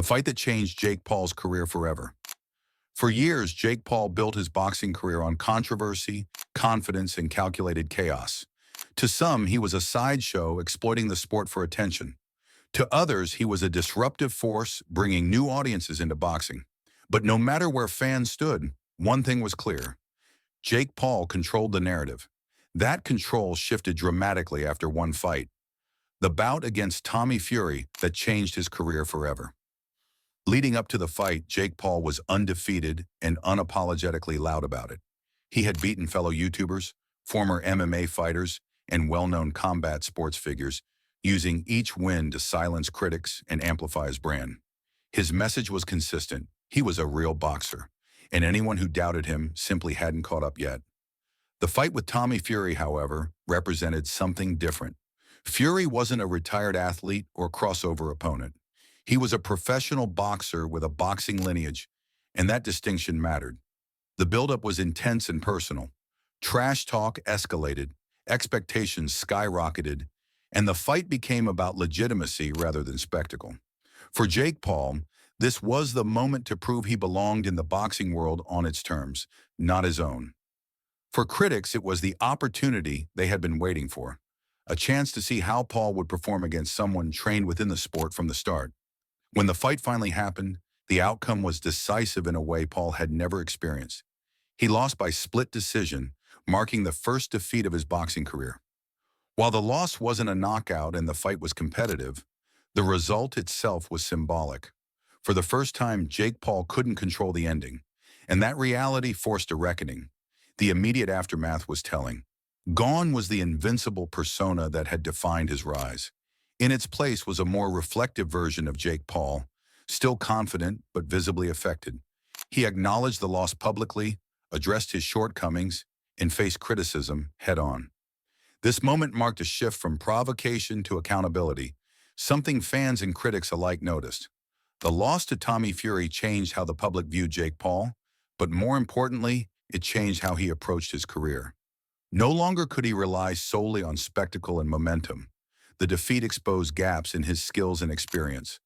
fight that changed Jake Paul's career forever. For years, Jake Paul built his boxing career on controversy, confidence, and calculated chaos. To some, he was a sideshow exploiting the sport for attention. To others, he was a disruptive force bringing new audiences into boxing. But no matter where fans stood, one thing was clear. Jake Paul controlled the narrative. That control shifted dramatically after one fight, the bout against Tommy Fury that changed his career forever. Leading up to the fight, Jake Paul was undefeated and unapologetically loud about it. He had beaten fellow YouTubers, former MMA fighters, and well-known combat sports figures, using each win to silence critics and amplify his brand. His message was consistent. He was a real boxer, and anyone who doubted him simply hadn't caught up yet. The fight with Tommy Fury, however, represented something different. Fury wasn't a retired athlete or crossover opponent. He was a professional boxer with a boxing lineage, and that distinction mattered. The buildup was intense and personal. Trash talk escalated, expectations skyrocketed, and the fight became about legitimacy rather than spectacle. For Jake Paul, this was the moment to prove he belonged in the boxing world on its terms, not his own. For critics, it was the opportunity they had been waiting for, a chance to see how Paul would perform against someone trained within the sport from the start. When the fight finally happened, the outcome was decisive in a way Paul had never experienced. He lost by split decision, marking the first defeat of his boxing career. While the loss wasn't a knockout and the fight was competitive, the result itself was symbolic. For the first time, Jake Paul couldn't control the ending, and that reality forced a reckoning. The immediate aftermath was telling. Gone was the invincible persona that had defined his rise. In its place was a more reflective version of Jake Paul, still confident but visibly affected. He acknowledged the loss publicly, addressed his shortcomings, and faced criticism head-on. This moment marked a shift from provocation to accountability, something fans and critics alike noticed. The loss to Tommy Fury changed how the public viewed Jake Paul, but more importantly, it changed how he approached his career. No longer could he rely solely on spectacle and momentum. The defeat exposed gaps in his skills and experience,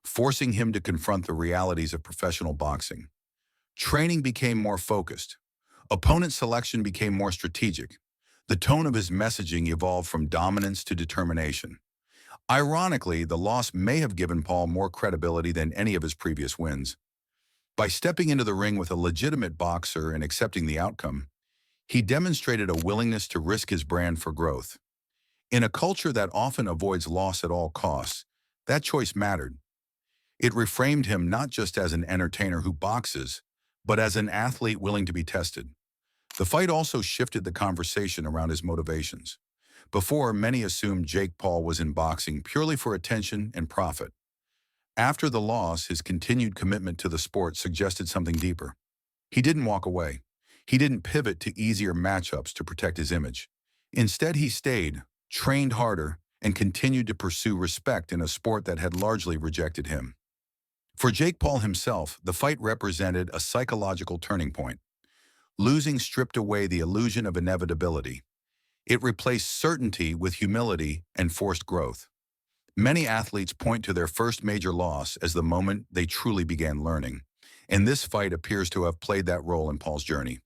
forcing him to confront the realities of professional boxing. Training became more focused. Opponent selection became more strategic. The tone of his messaging evolved from dominance to determination. Ironically, the loss may have given Paul more credibility than any of his previous wins. By stepping into the ring with a legitimate boxer and accepting the outcome, he demonstrated a willingness to risk his brand for growth. In a culture that often avoids loss at all costs, that choice mattered. It reframed him not just as an entertainer who boxes, but as an athlete willing to be tested. The fight also shifted the conversation around his motivations. Before, many assumed Jake Paul was in boxing purely for attention and profit. After the loss, his continued commitment to the sport suggested something deeper. He didn't walk away. He didn't pivot to easier matchups to protect his image. Instead, he stayed, trained harder, and continued to pursue respect in a sport that had largely rejected him. For Jake Paul himself, the fight represented a psychological turning point. Losing stripped away the illusion of inevitability. It replaced certainty with humility and forced growth. Many athletes point to their first major loss as the moment they truly began learning, and this fight appears to have played that role in Paul's journey.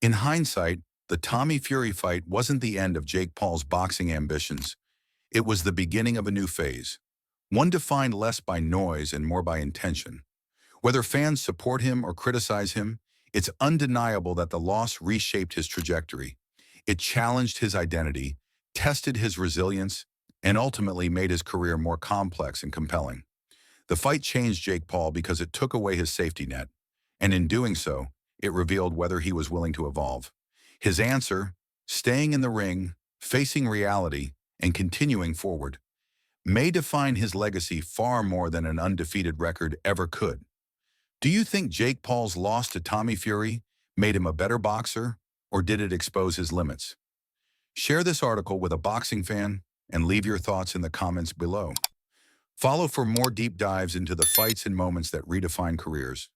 In hindsight, the Tommy Fury fight wasn't the end of Jake Paul's boxing ambitions. It was the beginning of a new phase, one defined less by noise and more by intention. Whether fans support him or criticize him, it's undeniable that the loss reshaped his trajectory. It challenged his identity, tested his resilience, and ultimately made his career more complex and compelling. The fight changed Jake Paul because it took away his safety net, and in doing so, it revealed whether he was willing to evolve. His answer, staying in the ring, facing reality, and continuing forward, may define his legacy far more than an undefeated record ever could. Do you think Jake Paul's loss to Tommy Fury made him a better boxer, or did it expose his limits? Share this article with a boxing fan and leave your thoughts in the comments below. Follow for more deep dives into the fights and moments that redefine careers.